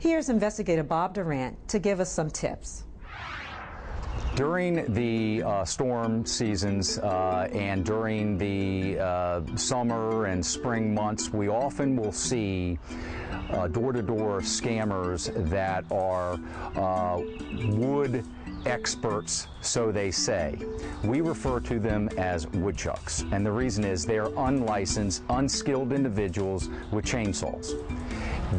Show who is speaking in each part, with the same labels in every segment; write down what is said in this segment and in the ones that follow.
Speaker 1: Here's Investigator Bob Durant to give us some tips.
Speaker 2: During the storm seasons and during the summer and spring months, we often will see door-to-door scammers that are wood experts, so they say. We refer to them as woodchucks, and the reason is they are unlicensed, unskilled individuals with chainsaws.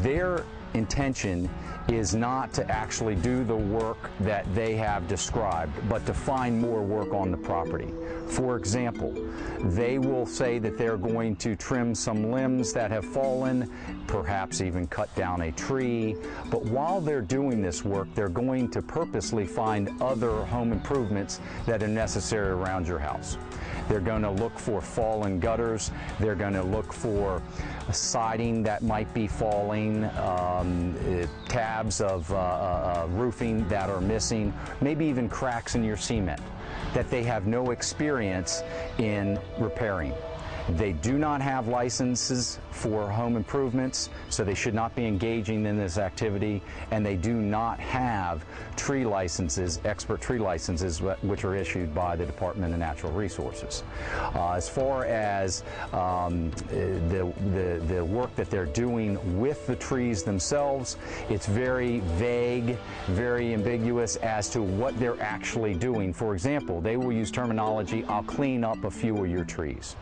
Speaker 2: Their intention is not to actually do the work that they have described, but to find more work on the property. For example, they will say that they're going to trim some limbs that have fallen, perhaps even cut down a tree, but while they're doing this work, they're going to purposely find other home improvements that are necessary around your house. They're going to look for fallen gutters. They're going to look for siding that might be falling, tabs of roofing that are missing, maybe even cracks in your cement that they have no experience in repairing. They do not have licenses for home improvements, so they should not be engaging in this activity, and they do not have tree licenses, expert tree licenses, which are issued by the Department of Natural Resources. As far as the work that they're doing with the trees themselves, it's very vague, very ambiguous as to what they're actually doing. For example, they will use terminology, "I'll clean up a few of your trees."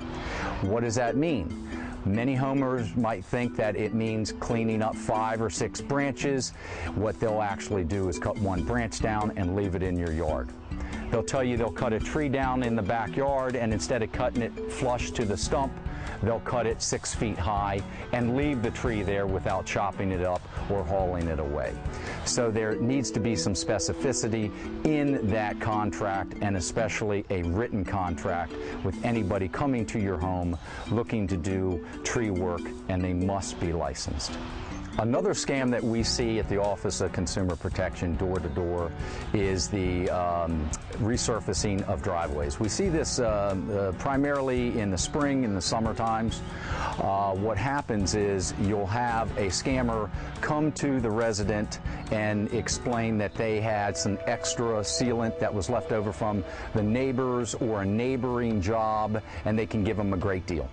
Speaker 2: What does that mean? Many homeowners might think that it means cleaning up 5 or 6 branches. What they'll actually do is cut one branch down and leave it in your yard. They'll tell you they'll cut a tree down in the backyard, and instead of cutting it flush to the stump, they'll cut it 6 feet high and leave the tree there without chopping it up or hauling it away. So there needs to be some specificity in that contract, and especially a written contract with anybody coming to your home looking to do tree work, and they must be licensed. Another scam that we see at the Office of Consumer Protection door to door is the resurfacing of driveways. We see this primarily in the spring and the summer times. What happens is you'll have a scammer come to the resident and explain that they had some extra sealant that was left over from the neighbors or a neighboring job, and they can give them a great deal.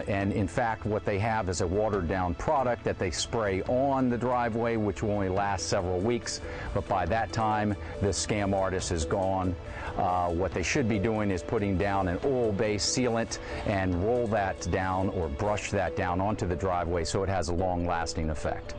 Speaker 2: And in fact, what they have is a watered down product that they spray on the driveway, which will only last several weeks, but by that time the scam artist is gone. What they should be doing is putting down an oil-based sealant and roll that down or brush that down onto the driveway so it has a long-lasting effect.